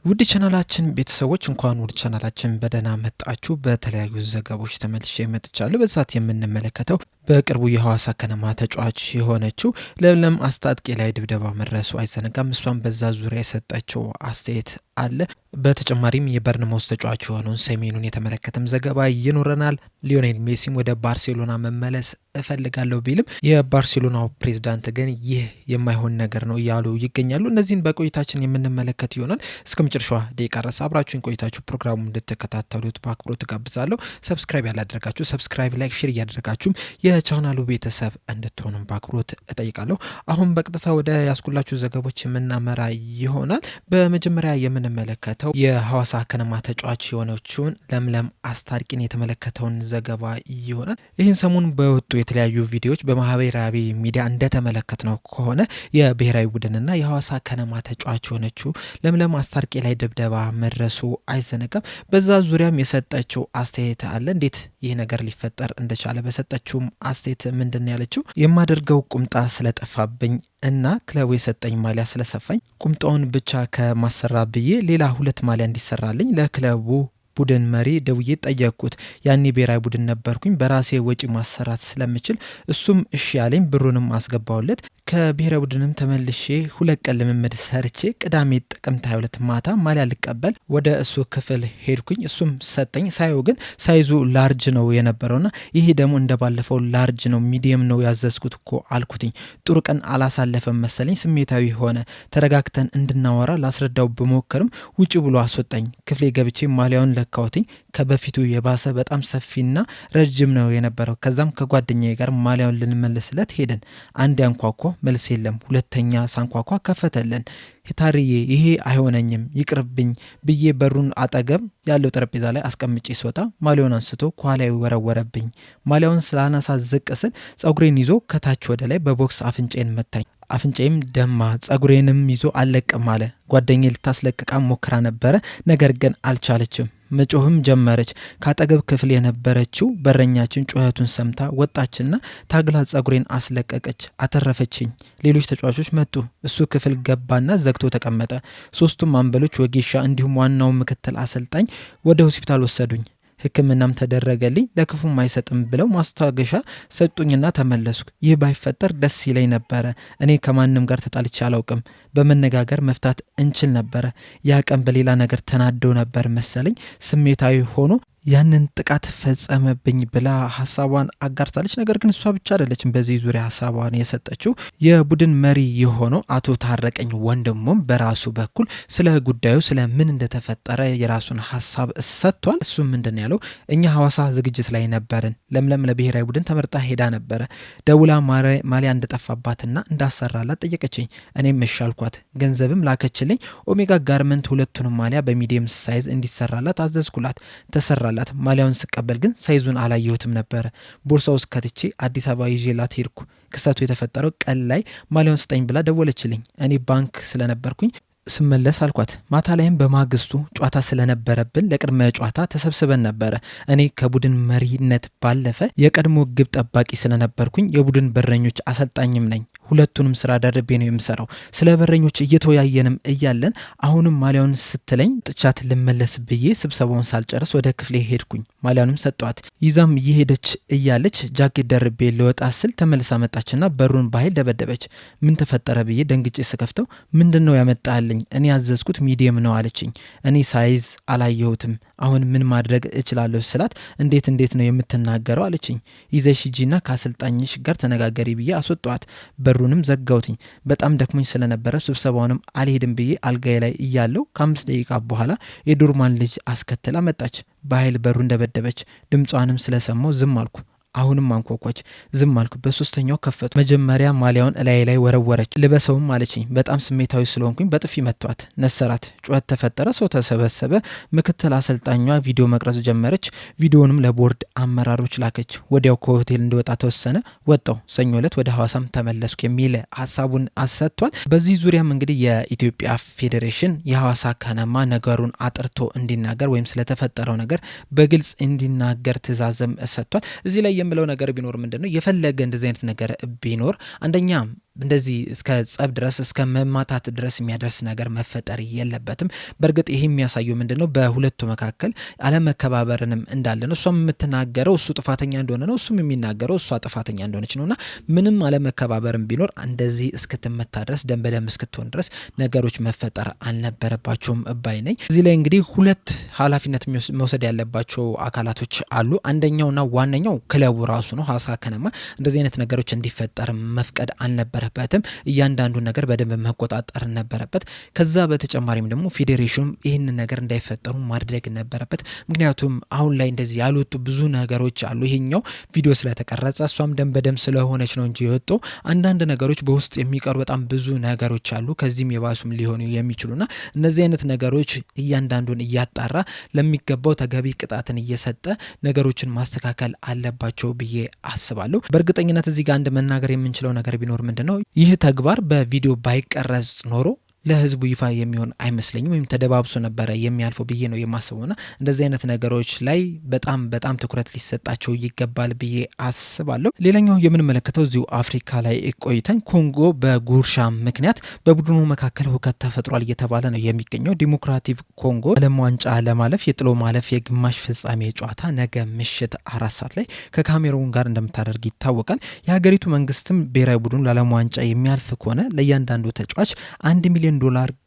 ውድ ቻናላችን ቤተሰቦች እንኳን ውድ ቻናላችን በደህና መጣችሁ። በተለያዩ ዘገባዎች ተመልሼ መጥቻለሁ። በዛት የምንመለከተው በቅርቡ የሐዋሳ ከነማ ተጫዋች የሆነችው ለምለም አስታጥቄ ላይ ድብደባ መድረሱ አይዘነጋም። እሷም በዛ ዙሪያ የሰጠችው አስተያየት አለ። በተጨማሪም የበርንማውዝ ተጫዋች የሆነውን ሰሜኑን የተመለከተም ዘገባ ይኖረናል። ሊዮኔል ሜሲም ወደ ባርሴሎና መመለስ እፈልጋለሁ ቢልም የባርሴሎናው ፕሬዝዳንት ግን ይህ የማይሆን ነገር ነው እያሉ ይገኛሉ። እነዚህን በቆይታችን የምንመለከት ይሆናል። እስከ መጨረሻዋ ደቂቃ ድረስ አብራችሁን ቆይታችሁ ፕሮግራሙን እንድትከታተሉት በአክብሮት ጋብዛለሁ። ሰብስክራይብ ያላደረጋችሁ ሰብስክራይብ፣ ላይክ፣ ሼር እያደረጋችሁም የቻናሉ ቤተሰብ እንድትሆኑም በአክብሮት እጠይቃለሁ። አሁን በቀጥታ ወደ ያስኩላችሁ ዘገቦች የምናመራ ይሆናል። በመጀመሪያ የምንመለከተው የሐዋሳ ከነማ ተጫዋች የሆነችውን ለምለም አስታጥቄን የተመለከተውን ዘገባ ይሆናል። ይህን ሰሞን በወጡ የተለያዩ ቪዲዮዎች በማህበራዊ ሚዲያ እንደተመለከትነው ከሆነ የብሔራዊ ቡድንና የሐዋሳ ከነማ ተጫዋች የሆነችው ለምለም አስታጥቄ ላይ ድብደባ መድረሱ አይዘነጋም። በዛ ዙሪያም የሰጠችው አስተያየት አለ። እንዴት ይህ ነገር ሊፈጠር እንደቻለ በሰጠችውም አስተያየት ምንድን ያለችው የማደርገው ቁምጣ ስለጠፋብኝ እና ክለቡ የሰጠኝ ማሊያ ስለሰፋኝ ቁምጣውን ብቻ ከማሰራ ብዬ ሌላ 2 ማሊያ እንዲሰራልኝ ለክለቡ ቡድን መሪ ደውዬ ጠየቅኩት። ያኔ ብሔራዊ ቡድን ነበርኩኝ። በራሴ ወጪ ማሰራት ስለምችል እሱም እሺ ያለኝ፣ ብሩንም አስገባውለት። ከብሔራዊ ቡድንም ተመልሼ 2 ቀን ልምምድ ሰርቼ ቅዳሜ ጥቅምት 22 ማታ ማሊያ ልቀበል ወደ እሱ ክፍል ሄድኩኝ። እሱም ሰጠኝ። ሳየው ግን ሳይዙ ላርጅ ነው የነበረውና ይሄ ደግሞ እንደባለፈው ላርጅ ነው፣ ሚዲየም ነው ያዘዝኩት እኮ አልኩትኝ። ጥሩ ቀን አላሳለፈም መሰለኝ። ስሜታዊ ሆነ። ተረጋግተን እንድናወራ ላስረዳው ብሞክርም ውጭ ብሎ አስወጣኝ። ክፍሌ ገብቼ ማሊያውን ለካውትኝ። ከበፊቱ የባሰ በጣም ሰፊና ረጅም ነው የነበረው። ከዛም ከጓደኛዬ ጋር ማሊያውን ልንመልስለት ሄደን አንድ አንኳኳ፣ መልስ የለም። ሁለተኛ ሳንኳኳ ከፈተልን። ታርዬ ይሄ አይሆነኝም ይቅርብኝ ብዬ በሩን አጠገብ ያለው ጠረጴዛ ላይ አስቀምጬ ስወጣ ማሊያውን አንስቶ ከኋላዬ ወረወረብኝ። ማሊያውን ስላነሳ ዝቅ ስል ጸጉሬን ይዞ ከታች ወደ ላይ በቦክስ አፍንጬን መታኝ። አፍንጬም ደማ። ጸጉሬንም ይዞ አልለቅም አለ። ጓደኛዬ ልታስለቅቃ ሞክራ ነበረ፣ ነገር ግን አልቻለችም። መጮህም ጀመረች። ካጠገብ ክፍል የነበረችው በረኛችን ጩኸቱን ሰምታ ወጣችና ታግላ ጸጉሬን አስለቀቀች። አተረፈችኝ። ሌሎች ተጫዋቾች መጡ። እሱ ክፍል ገባና ዘግቶ ተቀመጠ። 3ቱም አምበሎች፣ ወጌሻ እንዲሁም ዋናው ምክትል አሰልጣኝ ወደ ሆስፒታል ወሰዱኝ። ሕክምናም ተደረገልኝ። ለክፉም አይሰጥም ብለው ማስታገሻ ሰጡኝና ተመለስኩ። ይህ ባይፈጠር ደስ ይለኝ ነበረ። እኔ ከማንም ጋር ተጣልቼ አላውቅም። በመነጋገር መፍታት እንችል ነበረ። ያ ቀን በሌላ ነገር ተናዶ ነበር መሰለኝ። ስሜታዊ ሆኖ ያንን ጥቃት ፈጸመብኝ ብላ ሀሳቧን አጋርታለች። ነገር ግን እሷ ብቻ አይደለችም በዚህ ዙሪያ ሀሳቧን የሰጠችው። የቡድን መሪ የሆነው አቶ ታረቀኝ ወንድሙም በራሱ በኩል ስለ ጉዳዩ ስለ ምን እንደተፈጠረ የራሱን ሀሳብ ሰጥቷል። እሱም ምንድን ያለው፣ እኛ ሐዋሳ ዝግጅት ላይ ነበርን። ለምለም ለብሔራዊ ቡድን ተመርጣ ሄዳ ነበረ። ደውላ ማሊያ እንደጠፋባትና እንዳሰራላት ጠየቀችኝ። እኔም እሺ አልኳት። ገንዘብም ላከችልኝ። ኦሜጋ ጋርመንት 2ቱንም ማሊያ በሚዲየም ሳይዝ እንዲሰራላት አዘዝኩላት። ተሰራላት። ማሊያውን ስቀበል ግን ሳይዙን አላየሁትም ነበረ። ቦርሳ ውስጥ ከትቼ አዲስ አበባ ይዤላት ሄድኩ። ክስተቱ የተፈጠረው ቀን ላይ ማሊያውን ስጠኝ ብላ ደወለችልኝ። እኔ ባንክ ስለነበርኩኝ ስመለስ አልኳት። ማታ ላይም በማግስቱ ጨዋታ ስለነበረብን ለቅድመ ጨዋታ ተሰብስበን ነበረ። እኔ ከቡድን መሪነት ባለፈ የቀድሞ ግብ ጠባቂ ስለነበርኩኝ የቡድን በረኞች አሰልጣኝም ነኝ። 2ቱንም ስራ ደርቤ ነው የምሰራው። ስለ በረኞች እየተወያየንም እያለን አሁንም ማሊያውን ስትለኝ ጥቻት ልመለስ ብዬ ስብሰባውን ሳልጨርስ ወደ ክፍሌ ሄድኩኝ። ማሊያውንም ሰጧት። ይዛም እየሄደች እያለች ጃኬት ደርቤ ልወጣ ስል ተመልሳ መጣችና በሩን በኃይል ደበደበች። ምን ተፈጠረ ብዬ ደንግጬ ስከፍተው ምንድን ነው ያመጣልኝ? እኔ ያዘዝኩት ሚዲየም ነው አለችኝ። እኔ ሳይዝ አላየሁትም። አሁን ምን ማድረግ እችላለሁ ስላት እንዴት ነው የምትናገረው አለችኝ። ይዘሽ ሂጂና ከአሰልጣኝሽ ጋር ተነጋገሪ ብዬ አስወጣዋት። በሩንም ዘጋውትኝ። በጣም ደክሞኝ ስለነበረ ስብሰባውንም አልሄድም ብዬ አልጋዬ ላይ እያለው ከ5 ደቂቃ በኋላ የዶርማን ልጅ አስከትላ መጣች። በኃይል በሩ እንደበደበች። ድምጿንም ስለሰማው ዝም አልኩ። አሁንም አንኳኳች። ዝም አልኩ። በ3ኛው ከፈቱ። መጀመሪያ ማሊያውን እላይ ላይ ወረወረች። ልበሰውም አለችኝ። በጣም ስሜታዊ ስለሆንኩኝ በጥፊ መቷት፣ ነሰራት። ጩኸት ተፈጠረ። ሰው ተሰበሰበ። ምክትል አሰልጣኟ ቪዲዮ መቅረጽ ጀመረች። ቪዲዮንም ለቦርድ አመራሮች ላከች። ወዲያው ከሆቴል እንድወጣ ተወሰነ። ወጣው። ሰኞ ዕለት ወደ ሐዋሳም ተመለስኩ የሚል ሀሳቡን አሰጥቷል። በዚህ ዙሪያም እንግዲህ የኢትዮጵያ ፌዴሬሽን የሐዋሳ ከነማ ነገሩን አጥርቶ እንዲናገር ወይም ስለተፈጠረው ነገር በግልጽ እንዲናገር ትዕዛዝም ሰጥቷል። እዚህ ላይ የምለው ነገር ቢኖር ምንድነው የፈለገ እንደዚህ አይነት ነገር ቢኖር አንደኛ እንደዚህ እስከ ጸብ ድረስ እስከ መማታት ድረስ የሚያደርስ ነገር መፈጠር የለበትም። በእርግጥ ይህ የሚያሳየው ምንድነው በሁለቱ መካከል አለመከባበርንም እንዳለ ነው። እሷም የምትናገረው እሱ ጥፋተኛ እንደሆነ ነው፣ እሱም የሚናገረው እሷ ጥፋተኛ እንደሆነች ነውና ምንም አለመከባበርም ቢኖር እንደዚህ እስክትመታ ድረስ ደም በደም እስክትሆን ድረስ ነገሮች መፈጠር አልነበረባቸውም ባይ ነኝ። እዚህ ላይ እንግዲህ ሁለት ኃላፊነት መውሰድ ያለባቸው አካላቶች አሉ። አንደኛውና ዋነኛው ክለቡ ራሱ ነው። ሀዋሳ ከነማ እንደዚህ አይነት ነገሮች እንዲፈጠር መፍቀድ አልነበረበትም። እያንዳንዱን ነገር በደንብ መቆጣጠር ነበረበት። ከዛ በተጨማሪም ደግሞ ፌዴሬሽኑም ይህንን ነገር እንዳይፈጠሩ ማድረግ ነበረበት። ምክንያቱም አሁን ላይ እንደዚህ ያልወጡ ብዙ ነገሮች አሉ። ይሄኛው ቪዲዮ ስለተቀረጸ እሷም ደም በደም ስለሆነች ነው እንጂ የወጣው አንዳንድ ነገሮች በውስጥ የሚቀሩ በጣም ብዙ ነገሮች አሉ፣ ከዚህም የባሱም ሊሆኑ የሚችሉና እነዚህ አይነት ነገሮች እያንዳንዱን እያጣራ ለሚገባው ተገቢ ቅጣትን እየሰጠ ነገሮችን ማስተካከል አለባቸው ብዬ አስባለሁ። በእርግጠኝነት እዚህ ጋር አንድ መናገር የምንችለው ነገር ቢኖር ምንድነው ይህ ተግባር በቪዲዮ ባይቀረጽ ኖሮ ለህዝቡ ይፋ የሚሆን አይመስለኝም፣ ወይም ተደባብሶ ነበረ የሚያልፈው ብዬ ነው የማስበውና እንደዚህ አይነት ነገሮች ላይ በጣም ትኩረት ሊሰጣቸው ይገባል ብዬ አስባለሁ። ሌላኛው የምንመለከተው እዚሁ አፍሪካ ላይ ቆይተን ኮንጎ በጉርሻ ምክንያት በቡድኑ መካከል ሁከት ተፈጥሯል እየተባለ ነው የሚገኘው። ዲሞክራቲክ ኮንጎ ዓለም ዋንጫ ለማለፍ የጥሎ ማለፍ የግማሽ ፍጻሜ ጨዋታ ነገ ምሽት 4 ሰዓት ላይ ከካሜሩን ጋር እንደምታደርግ ይታወቃል። የሀገሪቱ መንግስትም ብሔራዊ ቡድኑ ለዓለም ዋንጫ የሚያልፍ ከሆነ ለእያንዳንዱ ተጫዋች $1 ሚሊዮን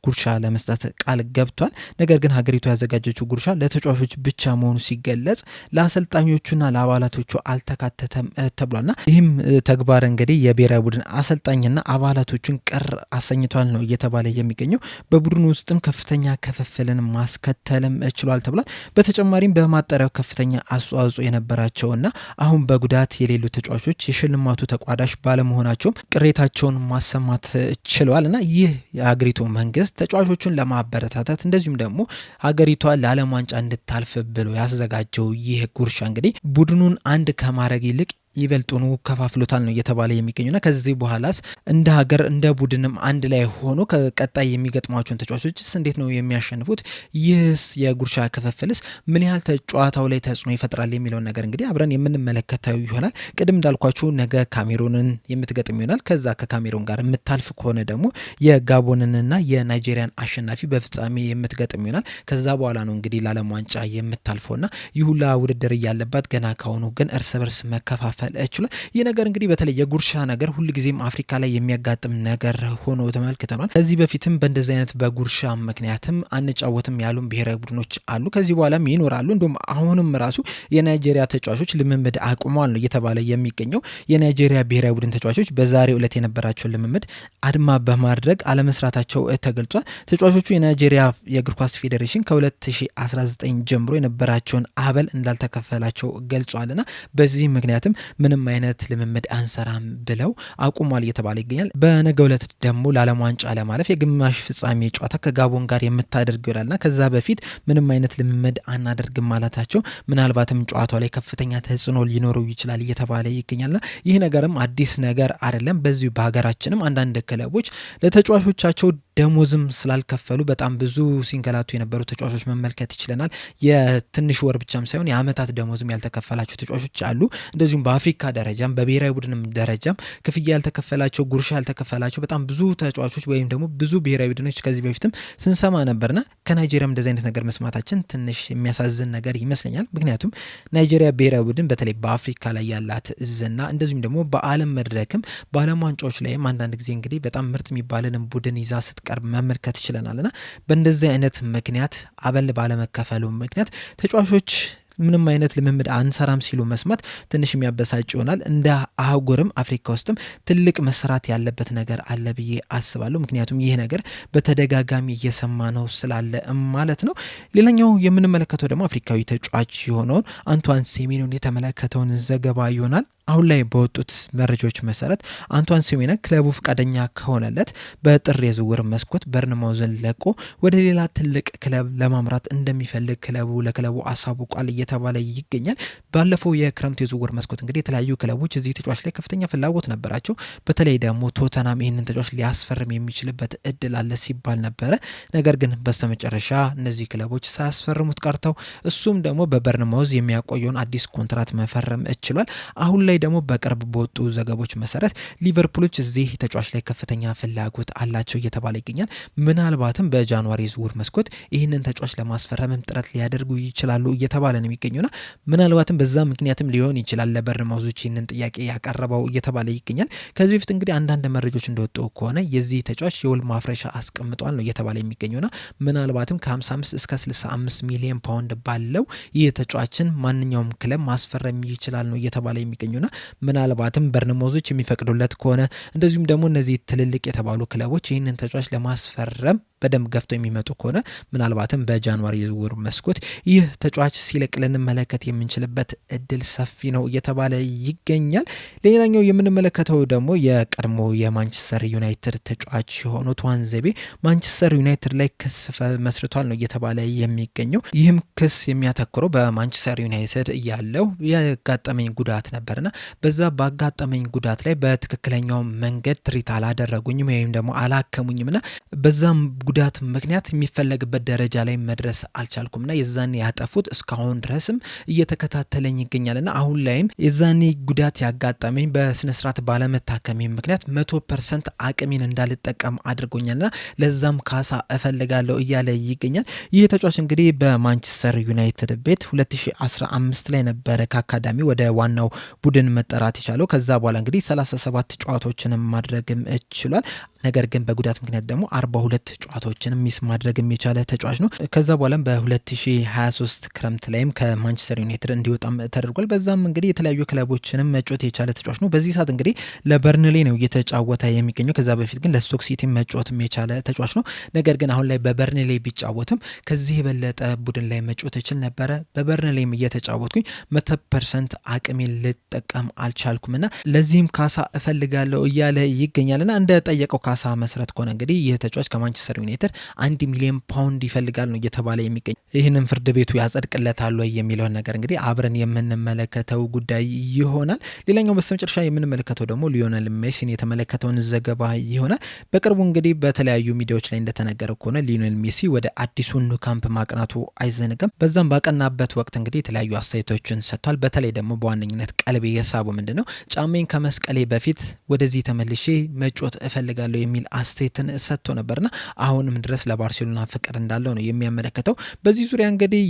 ጉርሻ ለመስጠት ቃል ገብቷል። ነገር ግን ሀገሪቱ ያዘጋጀችው ጉርሻ ለተጫዋቾች ብቻ መሆኑ ሲገለጽ ለአሰልጣኞቹና ለአባላቶቹ አልተካተተም ተብሏልና ይህም ተግባር እንግዲህ የብሔራዊ ቡድን አሰልጣኝና አባላቶቹን ቅር አሰኝቷል ነው እየተባለ የሚገኘው። በቡድኑ ውስጥም ከፍተኛ ክፍፍልን ማስከተልም ችሏል ተብሏል። በተጨማሪም በማጣሪያው ከፍተኛ አስተዋጽኦ የነበራቸውና አሁን በጉዳት የሌሉ ተጫዋቾች የሽልማቱ ተቋዳሽ ባለመሆናቸውም ቅሬታቸውን ማሰማት ችለዋል እና ይህ የሀገሪቱ መንግስት ተጫዋቾቹን ለማበረታታት እንደዚሁም ደግሞ ሀገሪቷ ለዓለም ዋንጫ እንድታልፍ ብሎ ያዘጋጀው ይህ ጉርሻ እንግዲህ ቡድኑን አንድ ከማድረግ ይልቅ ይበልጡኑ ከፋፍሎታል ነው እየተባለ የሚገኙና ከዚህ በኋላስ እንደ ሀገር እንደ ቡድንም አንድ ላይ ሆኖ ከቀጣይ የሚገጥሟቸውን ተጫዋቾችስ እንዴት ነው የሚያሸንፉት? ይህስ የጉርሻ ክፍፍልስ ምን ያህል ጨዋታው ላይ ተጽዕኖ ይፈጥራል የሚለውን ነገር እንግዲህ አብረን የምንመለከተው ይሆናል። ቅድም እንዳልኳችሁ ነገ ካሜሩንን የምትገጥም ይሆናል። ከዛ ከካሜሩን ጋር የምታልፍ ከሆነ ደግሞ የጋቦንንና የናይጄሪያን አሸናፊ በፍጻሜ የምትገጥም ይሆናል። ከዛ በኋላ ነው እንግዲህ ለዓለም ዋንጫ የምታልፈውና ይህ ሁላ ውድድር እያለባት ገና ካሁኑ ግን እርስ በርስ መከፋፈል ይችላል። ይህ ነገር እንግዲህ በተለይ የጉርሻ ነገር ሁልጊዜም አፍሪካ ላይ የሚያጋጥም ነገር ሆኖ ተመልክተናል። ከዚህ በፊትም በእንደዚህ አይነት በጉርሻ ምክንያትም አንጫወትም ያሉን ብሔራዊ ቡድኖች አሉ፣ ከዚህ በኋላም ይኖራሉ። እንዲሁም አሁንም ራሱ የናይጄሪያ ተጫዋቾች ልምምድ አቁመዋል ነው እየተባለ የሚገኘው። የናይጄሪያ ብሔራዊ ቡድን ተጫዋቾች በዛሬው ዕለት የነበራቸውን ልምምድ አድማ በማድረግ አለመስራታቸው ተገልጿል። ተጫዋቾቹ የናይጄሪያ የእግር ኳስ ፌዴሬሽን ከ2019 ጀምሮ የነበራቸውን አበል እንዳልተከፈላቸው ገልጿልና በዚህ ምክንያትም ምንም አይነት ልምምድ አንሰራም ብለው አቁሟል እየተባለ ይገኛል። በነገው ዕለት ደግሞ ለዓለም ዋንጫ ለማለፍ የግማሽ ፍጻሜ ጨዋታ ከጋቦን ጋር የምታደርግ ይሆናልና ከዛ በፊት ምንም አይነት ልምምድ አናደርግም ማለታቸው ምናልባትም ጨዋታው ላይ ከፍተኛ ተጽዕኖ ሊኖረው ይችላል እየተባለ ይገኛልና ይህ ነገርም አዲስ ነገር አይደለም። በዚሁ በሀገራችንም አንዳንድ ክለቦች ለተጫዋቾቻቸው ደሞዝም ስላልከፈሉ በጣም ብዙ ሲንገላቱ የነበሩ ተጫዋቾች መመልከት ይችለናል። የትንሽ ወር ብቻም ሳይሆን የአመታት ደሞዝም ያልተከፈላቸው ተጫዋቾች አሉ። እንደዚሁም በአፍሪካ ደረጃም በብሔራዊ ቡድንም ደረጃም ክፍያ ያልተከፈላቸው ጉርሻ ያልተከፈላቸው በጣም ብዙ ተጫዋቾች ወይም ደግሞ ብዙ ብሔራዊ ቡድኖች ከዚህ በፊትም ስንሰማ ነበርና ከናይጄሪያም እንደዚህ አይነት ነገር መስማታችን ትንሽ የሚያሳዝን ነገር ይመስለኛል። ምክንያቱም ናይጄሪያ ብሔራዊ ቡድን በተለይ በአፍሪካ ላይ ያላት ዝና እንደዚሁም ደግሞ በዓለም መድረክም በዓለም ዋንጫዎች ላይም አንዳንድ ጊዜ እንግዲህ በጣም ምርጥ የሚባልንም ቡድን ይዛ ስትቀርብ መመልከት ይችለናልና በእንደዚህ አይነት ምክንያት አበል ባለመከፈሉ ምክንያት ተጫዋቾች ምንም አይነት ልምምድ አንሰራም ሲሉ መስማት ትንሽ የሚያበሳጭ ይሆናል። እንደ አህጉርም አፍሪካ ውስጥም ትልቅ መስራት ያለበት ነገር አለ ብዬ አስባለሁ። ምክንያቱም ይህ ነገር በተደጋጋሚ እየሰማ ነው ስላለ ማለት ነው። ሌላኛው የምንመለከተው ደግሞ አፍሪካዊ ተጫዋች የሆነውን አንቷን ሴሜኒዮን የተመለከተውን ዘገባ ይሆናል። አሁን ላይ በወጡት መረጃዎች መሰረት አንቷን ሴሜኒዮን ክለቡ ፈቃደኛ ከሆነለት በጥር የዝውውር መስኮት በርንማውዝን ለቆ ወደ ሌላ ትልቅ ክለብ ለማምራት እንደሚፈልግ ለክለቡ አሳውቋል እየተባለ ይገኛል። ባለፈው የክረምት የዝውውር መስኮት እንግዲህ የተለያዩ ክለቦች እዚህ ተጫዋች ላይ ከፍተኛ ፍላጎት ነበራቸው። በተለይ ደግሞ ቶተናም ይህንን ተጫዋች ሊያስፈርም የሚችልበት እድል አለ ሲባል ነበረ። ነገር ግን በስተመጨረሻ እነዚህ ክለቦች ሳያስፈርሙት ቀርተው እሱም ደግሞ በበርንማውዝ የሚያቆየውን አዲስ ኮንትራት መፈረም ችሏል። አሁን ላይ ደግሞ በቅርብ በወጡ ዘገቦች መሰረት ሊቨርፑሎች እዚህ ተጫዋች ላይ ከፍተኛ ፍላጎት አላቸው እየተባለ ይገኛል። ምናልባትም በጃንዋሪ ዝውውር መስኮት ይህንን ተጫዋች ለማስፈረምም ጥረት ሊያደርጉ ይችላሉ እየተባለ ነው የሚገኘውና ምናልባትም በዛ ምክንያትም ሊሆን ይችላል ለበርንማውዞች ይህንን ጥያቄ ያቀረበው እየተባለ ይገኛል። ከዚህ በፊት እንግዲህ አንዳንድ መረጃዎች እንደወጡ ከሆነ የዚህ ተጫዋች የውል ማፍረሻ አስቀምጧል ነው እየተባለ የሚገኘውና ምናልባትም ከ55 እስከ 65 ሚሊዮን ፓውንድ ባለው ይህ ተጫዋችን ማንኛውም ክለብ ማስፈረም ይችላል ነው እየተባለ የሚገኙና ምናልባትም በርንማውዞች የሚፈቅዱለት ከሆነ እንደዚሁም ደግሞ እነዚህ ትልልቅ የተባሉ ክለቦች ይህንን ተጫዋች ለማስፈረም በደንብ ገፍተው የሚመጡ ከሆነ ምናልባትም በጃንዋሪ ዝውውር መስኮት ይህ ተጫዋች ሲለቅ ልንመለከት የምንችልበት እድል ሰፊ ነው እየተባለ ይገኛል። ሌላኛው የምንመለከተው ደግሞ የቀድሞ የማንቸስተር ዩናይትድ ተጫዋች የሆኑት ዋንዘቤ ማንቸስተር ዩናይትድ ላይ ክስ መስርቷል ነው እየተባለ የሚገኘው። ይህም ክስ የሚያተኩረው በማንቸስተር ዩናይትድ ያለው ያጋጠመኝ ጉዳት ነበርና በዛ ባጋጠመኝ ጉዳት ላይ በትክክለኛው መንገድ ትሪት አላደረጉኝም ወይም ደግሞ አላከሙኝምና በዛም ጉዳት ምክንያት የሚፈለግበት ደረጃ ላይ መድረስ አልቻልኩምና የዛኔ ያጠፉት እስካሁን ድረስም እየተከታተለኝ ይገኛልና አሁን ላይም የዛኔ ጉዳት ያጋጠመኝ በስነስርዓት ባለመታከሜ ምክንያት 100% አቅሜን እንዳልጠቀም አድርጎኛልና ለዛም ካሳ እፈልጋለሁ እያለ ይገኛል። ይህ ተጫዋች እንግዲህ በማንቸስተር ዩናይትድ ቤት 2015 ላይ ነበረ ከአካዳሚ ወደ ዋናው ቡድን መጠራት የቻለው። ከዛ በኋላ እንግዲህ 37 ጨዋታዎችን ማድረግም ችሏል። ነገር ግን በጉዳት ምክንያት ደግሞ 42 ጨዋታዎችን ሚስ ማድረግ የቻለ ተጫዋች ነው። ከዛ በኋላም በ2023 ክረምት ላይም ከማንቸስተር ዩናይትድ እንዲወጣም ተደርጓል። በዛም እንግዲህ የተለያዩ ክለቦችንም መጫወት የቻለ ተጫዋች ነው። በዚህ ሰዓት እንግዲህ ለበርንሌ ነው እየተጫወተ የሚገኘው። ከዛ በፊት ግን ለስቶክ ሲቲ መጫወትም የቻለ ተጫዋች ነው። ነገር ግን አሁን ላይ በበርንሌ ቢጫወትም ከዚህ የበለጠ ቡድን ላይ መጫወት ይችል ነበረ። በበርንሌም እየተጫወትኩኝ 100% አቅሜን ልጠቀም አልቻልኩምና ለዚህም ካሳ እፈልጋለሁ እያለ ይገኛልና እንደ ጠየቀው ካሳ መሰረት ከሆነ እንግዲህ ይህ ተጫዋች ከማንቸስተር ዩናይትድ 1 ሚሊዮን ፓውንድ ይፈልጋል ነው እየተባለ የሚገኝ። ይህንን ፍርድ ቤቱ ያጸድቅለታል ወይ የሚለውን ነገር እንግዲህ አብረን የምንመለከተው ጉዳይ ይሆናል። ሌላኛው በስተመጨረሻ የምንመለከተው ደግሞ ሊዮኔል ሜሲን የተመለከተውን ዘገባ ይሆናል። በቅርቡ እንግዲህ በተለያዩ ሚዲያዎች ላይ እንደተነገረው ከሆነ ሊዮኔል ሜሲ ወደ አዲሱ ኑ ካምፕ ማቅናቱ አይዘነጋም። በዛም ባቀናበት ወቅት እንግዲህ የተለያዩ አስተያየቶችን ሰጥቷል። በተለይ ደግሞ በዋነኝነት ቀልቤ የሳቡ ምንድነው ጫሜን ከመስቀሌ በፊት ወደዚህ ተመልሼ መጫወት እፈልጋለሁ የሚል አስተያየትን ሰጥቶ ነበርና አሁንም ድረስ ለባርሴሎና ፍቅር እንዳለው ነው የሚያመለክተው። በዚህ ዙሪያ እንግዲህ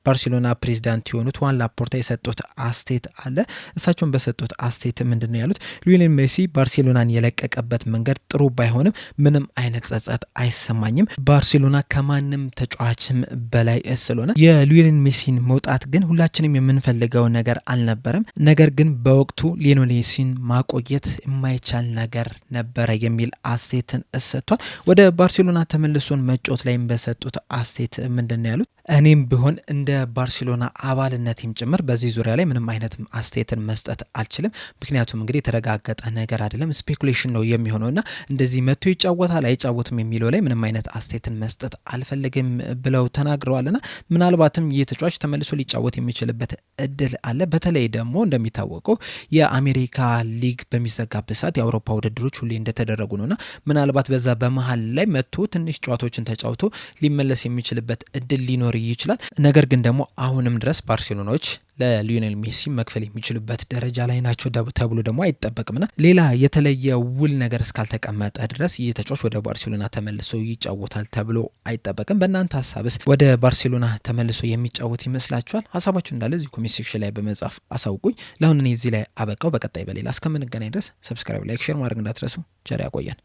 ባርሴሎና ፕሬዚዳንት የሆኑት ዋን ላፖርታ የሰጡት አስተያየት አለ። እሳቸውን በሰጡት አስተያየት ምንድነው ያሉት? ሊዮኔል ሜሲ ባርሴሎናን የለቀቀበት መንገድ ጥሩ ባይሆንም ምንም አይነት ጸጸት አይሰማኝም። ባርሴሎና ከማንም ተጫዋችም በላይ ስለሆነ የሊዮኔል ሜሲን መውጣት ግን ሁላችንም የምንፈልገው ነገር አልነበረም። ነገር ግን በወቅቱ ሊዮኔል ሜሲን ማቆየት የማይቻል ነገር ነበረ የሚል አስተያየትን ሰጥቷል። ወደ ባርሴሎና ተመልሶን መጫወት ላይም በሰጡት አስተያየት ምንድነው ያሉት? እኔም ቢሆን እንደ ባርሴሎና አባልነቴም ጭምር በዚህ ዙሪያ ላይ ምንም አይነት አስተያየትን መስጠት አልችልም። ምክንያቱም እንግዲህ የተረጋገጠ ነገር አይደለም፣ ስፔኩሌሽን ነው የሚሆነውና እንደዚህ መጥቶ ይጫወታል አይጫወትም የሚለው ላይ ምንም አይነት አስተያየትን መስጠት አልፈልግም ብለው ተናግረዋልና ምናልባትም ይህ ተጫዋች ተመልሶ ሊጫወት የሚችልበት እድል አለ። በተለይ ደግሞ እንደሚታወቀው የአሜሪካ ሊግ በሚዘጋበት ሰዓት የአውሮፓ ውድድሮች ሁሌ እንደተደረጉ ነውና ምናልባት በዛ በመሀል ላይ መጥቶ ትንሽ ጨዋታዎችን ተጫውቶ ሊመለስ የሚችልበት እድል ሊኖር ይችላል። ነገር ግን ደግሞ አሁንም ድረስ ባርሴሎናዎች ለሊዮኔል ሜሲ መክፈል የሚችሉበት ደረጃ ላይ ናቸው ተብሎ ደግሞ አይጠበቅምና ሌላ የተለየ ውል ነገር እስካልተቀመጠ ድረስ ይህ ተጫዋች ወደ ባርሴሎና ተመልሶ ይጫወታል ተብሎ አይጠበቅም። በእናንተ ሀሳብስ ወደ ባርሴሎና ተመልሶ የሚጫወት ይመስላችኋል? ሀሳባችሁ እንዳለ እዚህ ኮሜንት ሴክሽን ላይ በመጻፍ አሳውቁኝ። ለአሁን እኔ እዚህ ላይ አበቃው። በቀጣይ በሌላ እስከምንገናኝ ድረስ ሰብስክራይብ፣ ላይክ፣ ሼር ማድረግ እንዳትረሱ። ቸር ያቆየን።